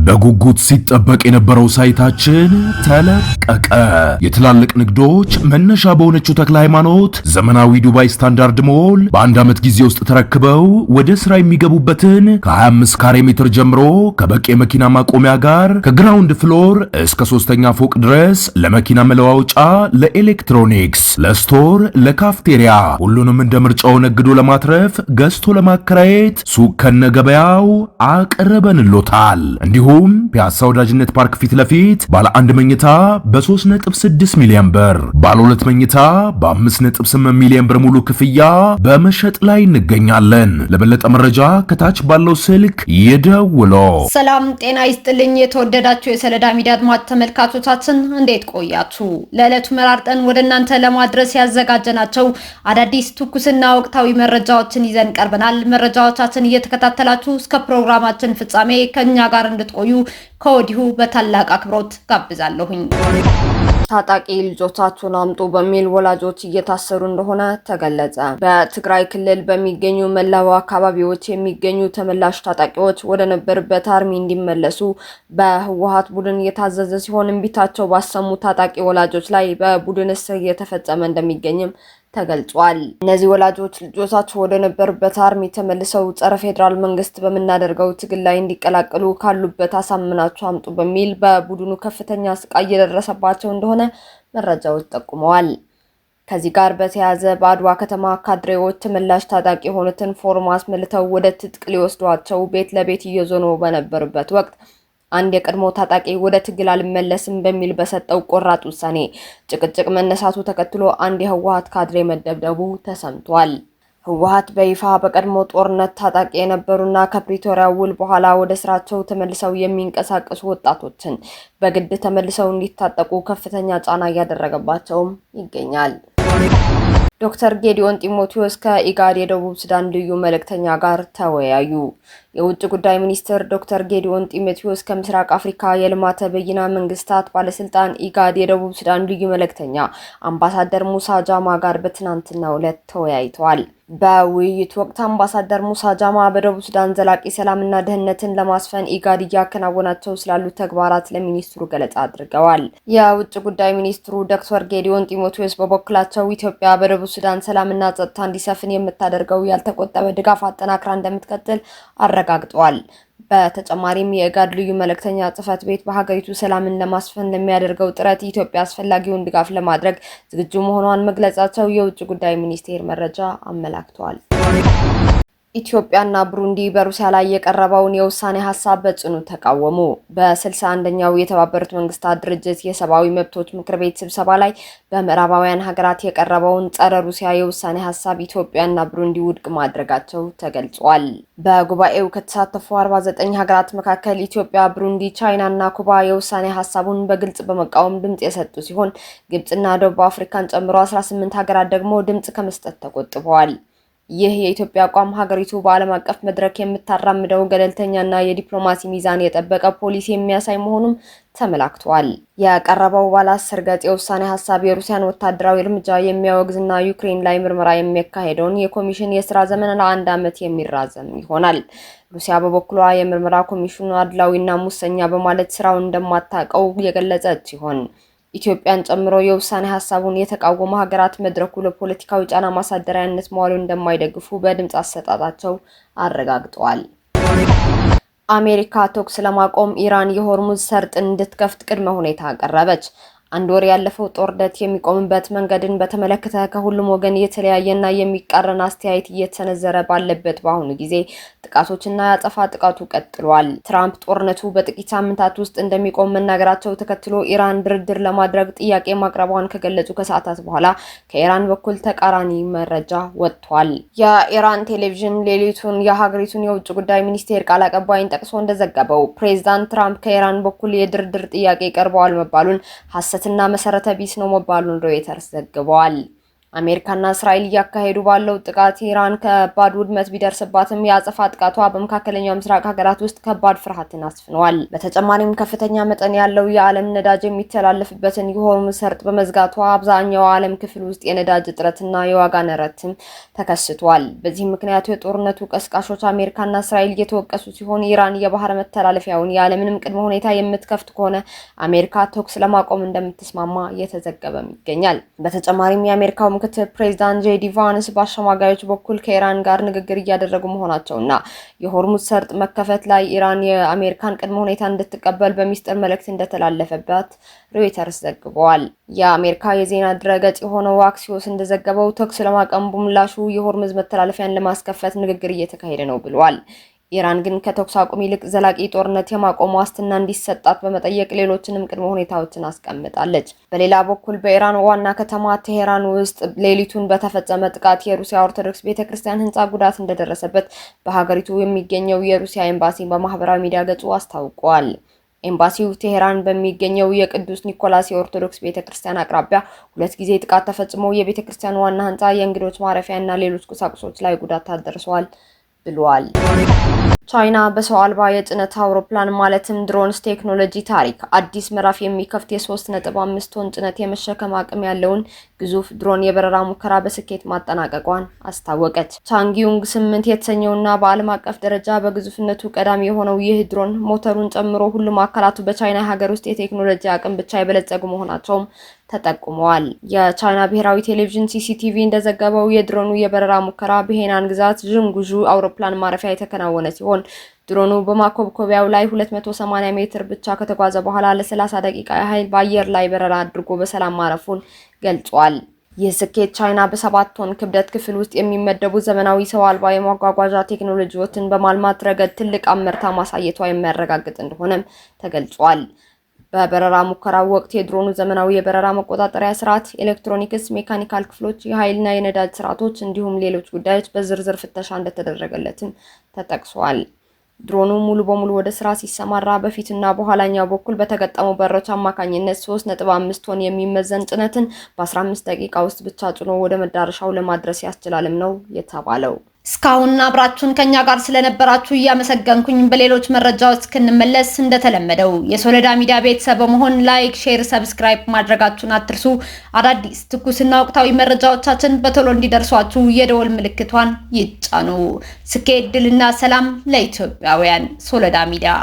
በጉጉት ሲጠበቅ የነበረው ሳይታችን ተለቀቀ። የትላልቅ ንግዶች መነሻ በሆነችው ተክለ ሃይማኖት ዘመናዊ ዱባይ ስታንዳርድ ሞል በአንድ ዓመት ጊዜ ውስጥ ተረክበው ወደ ስራ የሚገቡበትን ከ25 ካሬ ሜትር ጀምሮ ከበቂ የመኪና ማቆሚያ ጋር ከግራውንድ ፍሎር እስከ ሶስተኛ ፎቅ ድረስ ለመኪና መለዋወጫ፣ ለኤሌክትሮኒክስ፣ ለስቶር፣ ለካፍቴሪያ ሁሉንም እንደ ምርጫው ነግዶ ለማትረፍ ገዝቶ ለማከራየት ሱቅ ከነገበያው አቅርበንሎታል። እንዲሁም ፒያሳ ወዳጅነት ፓርክ ፊት ለፊት ባለ 1 መኝታ በ3.6 ሚሊዮን ብር፣ ባለ 2 መኝታ በ5.8 ሚሊዮን ብር ሙሉ ክፍያ በመሸጥ ላይ እንገኛለን። ለበለጠ መረጃ ከታች ባለው ስልክ ይደውሉ። ሰላም ጤና ይስጥልኝ። የተወደዳችሁ የሰለዳ ሚዲያ አድማጭ ተመልካቾቻችን እንዴት ቆያችሁ? ለዕለቱ መራርጠን ወደ እናንተ ለማድረስ ያዘጋጀናቸው አዳዲስ ትኩስና ወቅታዊ መረጃዎችን ይዘን ቀርበናል። መረጃዎቻችን እየተከታተላችሁ እስከ ፕሮግራማችን ፍጻሜ ከኛ ጋር እንድትቆዩ ከወዲሁ በታላቅ አክብሮት ጋብዛለሁኝ። ታጣቂ ልጆቻችሁን አምጡ በሚል ወላጆች እየታሰሩ እንደሆነ ተገለጸ። በትግራይ ክልል በሚገኙ መላው አካባቢዎች የሚገኙ ተመላሽ ታጣቂዎች ወደ ነበሩበት አርሚ እንዲመለሱ በህወሓት ቡድን የታዘዘ ሲሆን እምቢታቸው ባሰሙ ታጣቂ ወላጆች ላይ በቡድን እስር እየተፈጸመ እንደሚገኝም ተገልጿል። እነዚህ ወላጆች ልጆቻቸው ወደ ነበሩበት አርሚ ተመልሰው ጸረ ፌዴራል መንግስት በመናደርገው ትግል ላይ እንዲቀላቀሉ ካሉበት አሳምናቸው አምጡ በሚል በቡድኑ ከፍተኛ ስቃይ እየደረሰባቸው እንደሆነ መረጃዎች ጠቁመዋል። ከዚህ ጋር በተያያዘ በአድዋ ከተማ ካድሬዎች ተመላሽ ታጣቂ የሆኑትን ፎርም አስመልተው ወደ ትጥቅ ሊወስዷቸው ቤት ለቤት እየዞኑ በነበሩበት ወቅት አንድ የቀድሞ ታጣቂ ወደ ትግል አልመለስም በሚል በሰጠው ቆራጥ ውሳኔ ጭቅጭቅ መነሳቱ ተከትሎ አንድ የህወሓት ካድሬ መደብደቡ ተሰምቷል። ህወሓት በይፋ በቀድሞ ጦርነት ታጣቂ የነበሩና ከፕሪቶሪያ ውል በኋላ ወደ ስራቸው ተመልሰው የሚንቀሳቀሱ ወጣቶችን በግድ ተመልሰው እንዲታጠቁ ከፍተኛ ጫና እያደረገባቸውም ይገኛል። ዶክተር ጌዲዮን ጢሞቴዎስ ከኢጋድ የደቡብ ሱዳን ልዩ መልእክተኛ ጋር ተወያዩ። የውጭ ጉዳይ ሚኒስትር ዶክተር ጌዲዮን ጢሞቴዎስ ከምስራቅ አፍሪካ የልማት በይነ መንግስታት ባለስልጣን ኢጋድ የደቡብ ሱዳን ልዩ መልእክተኛ አምባሳደር ሙሳ ጃማ ጋር በትናንትናው ዕለት ተወያይተዋል። በውይይቱ ወቅት አምባሳደር ሙሳ ጃማ በደቡብ ሱዳን ዘላቂ ሰላምና ደህንነትን ለማስፈን ኢጋድ እያከናወናቸው ስላሉ ተግባራት ለሚኒስትሩ ገለጻ አድርገዋል። የውጭ ጉዳይ ሚኒስትሩ ዶክተር ጌዲዮን ጢሞቴዎስ በበኩላቸው ኢትዮጵያ በደቡብ ሱዳን ሰላምና ጸጥታ እንዲሰፍን የምታደርገው ያልተቆጠበ ድጋፍ አጠናክራ እንደምትቀጥል አረጋግጠዋል። በተጨማሪም የኢጋድ ልዩ መልእክተኛ ጽህፈት ቤት በሀገሪቱ ሰላምን ለማስፈን ለሚያደርገው ጥረት ኢትዮጵያ አስፈላጊውን ድጋፍ ለማድረግ ዝግጁ መሆኗን መግለጻቸው የውጭ ጉዳይ ሚኒስቴር መረጃ አመላክቷል። ኢትዮጵያና ብሩንዲ በሩሲያ ላይ የቀረበውን የውሳኔ ሀሳብ በጽኑ ተቃወሙ። በ61ኛው የተባበሩት መንግስታት ድርጅት የሰብአዊ መብቶች ምክር ቤት ስብሰባ ላይ በምዕራባውያን ሀገራት የቀረበውን ጸረ ሩሲያ የውሳኔ ሀሳብ ኢትዮጵያና ብሩንዲ ውድቅ ማድረጋቸው ተገልጿል። በጉባኤው ከተሳተፉ 49 ሀገራት መካከል ኢትዮጵያ፣ ብሩንዲ፣ ቻይና እና ኩባ የውሳኔ ሀሳቡን በግልጽ በመቃወም ድምጽ የሰጡ ሲሆን ግብጽና ደቡብ አፍሪካን ጨምሮ 18 ሀገራት ደግሞ ድምጽ ከመስጠት ተቆጥበዋል። ይህ የኢትዮጵያ አቋም ሀገሪቱ በዓለም አቀፍ መድረክ የምታራምደው ገለልተኛና የዲፕሎማሲ ሚዛን የጠበቀ ፖሊሲ የሚያሳይ መሆኑም ተመላክቷል። የቀረበው ባለ 10 ገጽ የውሳኔ ሀሳብ የሩሲያን ወታደራዊ እርምጃ የሚያወግዝና ዩክሬን ላይ ምርመራ የሚያካሄደውን የኮሚሽን የስራ ዘመን ለ1 ዓመት የሚራዘም ይሆናል። ሩሲያ በበኩሏ የምርመራ ኮሚሽኑ አድላዊና ሙሰኛ በማለት ስራውን እንደማታውቀው የገለጸች ሲሆን ኢትዮጵያን ጨምሮ የውሳኔ ሀሳቡን የተቃወሙ ሀገራት መድረኩ ለፖለቲካዊ ጫና ማሳደሪያነት መዋሉን እንደማይደግፉ በድምጽ አሰጣጣቸው አረጋግጠዋል። አሜሪካ ተኩስ ለማቆም ኢራን የሆርሙዝ ሰርጥን እንድትከፍት ቅድመ ሁኔታ አቀረበች። አንድ ወር ያለፈው ጦርነት የሚቆምበት መንገድን በተመለከተ ከሁሉም ወገን የተለያየና የሚቃረን አስተያየት እየተሰነዘረ ባለበት በአሁኑ ጊዜ ጥቃቶችና ያጸፋ ጥቃቱ ቀጥሏል። ትራምፕ ጦርነቱ በጥቂት ሳምንታት ውስጥ እንደሚቆም መናገራቸው ተከትሎ ኢራን ድርድር ለማድረግ ጥያቄ ማቅረቧን ከገለጹ ከሰዓታት በኋላ ከኢራን በኩል ተቃራኒ መረጃ ወጥቷል። የኢራን ቴሌቪዥን ሌሊቱን የሀገሪቱን የውጭ ጉዳይ ሚኒስቴር ቃል አቀባይን ጠቅሶ እንደዘገበው ፕሬዝዳንት ትራምፕ ከኢራን በኩል የድርድር ጥያቄ ቀርበዋል መባሉን ሐሰትና መሰረተ ቢስ ነው መባሉን ሮይተርስ ዘግቧል። አሜሪካና እስራኤል እያካሄዱ ባለው ጥቃት ኢራን ከባድ ውድመት ቢደርስባትም የአጸፋ ጥቃቷ በመካከለኛው ምስራቅ ሀገራት ውስጥ ከባድ ፍርሃትን አስፍነዋል። በተጨማሪም ከፍተኛ መጠን ያለው የዓለም ነዳጅ የሚተላለፍበትን የሆርሙዝ ሰርጥ በመዝጋቷ አብዛኛው ዓለም ክፍል ውስጥ የነዳጅ እጥረትና የዋጋ ንረትም ተከስቷል። በዚህ ምክንያት የጦርነቱ ቀስቃሾች አሜሪካና እስራኤል እየተወቀሱ ሲሆን ኢራን የባህር መተላለፊያውን ያለምንም ቅድመ ሁኔታ የምትከፍት ከሆነ አሜሪካ ተኩስ ለማቆም እንደምትስማማ እየተዘገበም ይገኛል። በተጨማሪም የአሜሪካው ፕሬዝዳንት ጄዲ ቫንስ በአሸማጋዮች በኩል ከኢራን ጋር ንግግር እያደረጉ መሆናቸውና የሆርሙዝ ሰርጥ መከፈት ላይ ኢራን የአሜሪካን ቅድመ ሁኔታ እንድትቀበል በሚስጥር መልእክት እንደተላለፈበት ሮይተርስ ዘግቧል። የአሜሪካ የዜና ድረገጽ የሆነው አክሲዮስ እንደዘገበው ተኩስ ለማቆም በምላሹ የሆርሙዝ መተላለፊያን ለማስከፈት ንግግር እየተካሄደ ነው ብሏል። ኢራን ግን ከተኩስ አቁም ይልቅ ዘላቂ ጦርነት የማቆም ዋስትና እንዲሰጣት በመጠየቅ ሌሎችንም ቅድመ ሁኔታዎችን አስቀምጣለች። በሌላ በኩል በኢራን ዋና ከተማ ቴሄራን ውስጥ ሌሊቱን በተፈጸመ ጥቃት የሩሲያ ኦርቶዶክስ ቤተክርስቲያን ህንጻ ጉዳት እንደደረሰበት በሀገሪቱ የሚገኘው የሩሲያ ኤምባሲ በማህበራዊ ሚዲያ ገጹ አስታውቋል። ኤምባሲው ቴሄራን በሚገኘው የቅዱስ ኒኮላስ የኦርቶዶክስ ቤተክርስቲያን አቅራቢያ 2 ጊዜ ጥቃት ተፈጽሞ የቤተክርስቲያኑ ዋና ህንጻ፣ የእንግዶች ማረፊያ እና ሌሎች ቁሳቁሶች ላይ ጉዳት አደርሷል ብሏል። ቻይና በሰው አልባ የጭነት አውሮፕላን ማለትም ድሮንስ ቴክኖሎጂ ታሪክ አዲስ ምዕራፍ የሚከፍት የ3.5 ቶን ጭነት የመሸከም አቅም ያለውን ግዙፍ ድሮን የበረራ ሙከራ በስኬት ማጠናቀቋን አስታወቀች። ቻንጊዩንግ 8 የተሰኘውና በዓለም አቀፍ ደረጃ በግዙፍነቱ ቀዳሚ የሆነው ይህ ድሮን ሞተሩን ጨምሮ ሁሉም አካላቱ በቻይና ሀገር ውስጥ የቴክኖሎጂ አቅም ብቻ የበለጸጉ መሆናቸውም ተጠቁመዋል። የቻይና ብሔራዊ ቴሌቪዥን ሲሲቲቪ እንደዘገበው የድሮኑ የበረራ ሙከራ በሄናን ግዛት ዥንጉዡ አውሮፕላን ማረፊያ የተከናወነ ሲሆን ድሮኑ በማኮብኮቢያው ላይ 280 ሜትር ብቻ ከተጓዘ በኋላ ለ30 ደቂቃ ያህል በአየር ላይ በረራ አድርጎ በሰላም ማረፉን ገልጿል። ይህ ስኬት ቻይና በ7 ቶን ክብደት ክፍል ውስጥ የሚመደቡ ዘመናዊ ሰው አልባ የማጓጓዣ ቴክኖሎጂዎችን በማልማት ረገድ ትልቅ አመርታ ማሳየቷ የሚያረጋግጥ እንደሆነም ተገልጿል። በበረራ ሙከራው ወቅት የድሮኑ ዘመናዊ የበረራ መቆጣጠሪያ ስርዓት፣ ኤሌክትሮኒክስ፣ ሜካኒካል ክፍሎች፣ የኃይልና የነዳጅ ስርዓቶች እንዲሁም ሌሎች ጉዳዮች በዝርዝር ፍተሻ እንደተደረገለትም ተጠቅሷል። ድሮኑ ሙሉ በሙሉ ወደ ስራ ሲሰማራ በፊትና በኋላኛው በኩል በተገጠሙ በሮች አማካኝነት 3.5 ቶን የሚመዘን ጭነትን በ15 ደቂቃ ውስጥ ብቻ ጭኖ ወደ መዳረሻው ለማድረስ ያስችላልም ነው የተባለው። እስካሁን አብራችሁን ከኛ ጋር ስለነበራችሁ እያመሰገንኩኝ በሌሎች መረጃዎች እስክንመለስ እንደተለመደው የሶለዳ ሚዲያ ቤተሰብ በመሆን ላይክ፣ ሼር፣ ሰብስክራይብ ማድረጋችሁን አትርሱ። አዳዲስ ትኩስና ወቅታዊ መረጃዎቻችን በቶሎ እንዲደርሷችሁ የደወል ምልክቷን ይጫኑ። ስኬት፣ ድልና ሰላም ለኢትዮጵያውያን። ሶለዳ ሚዲያ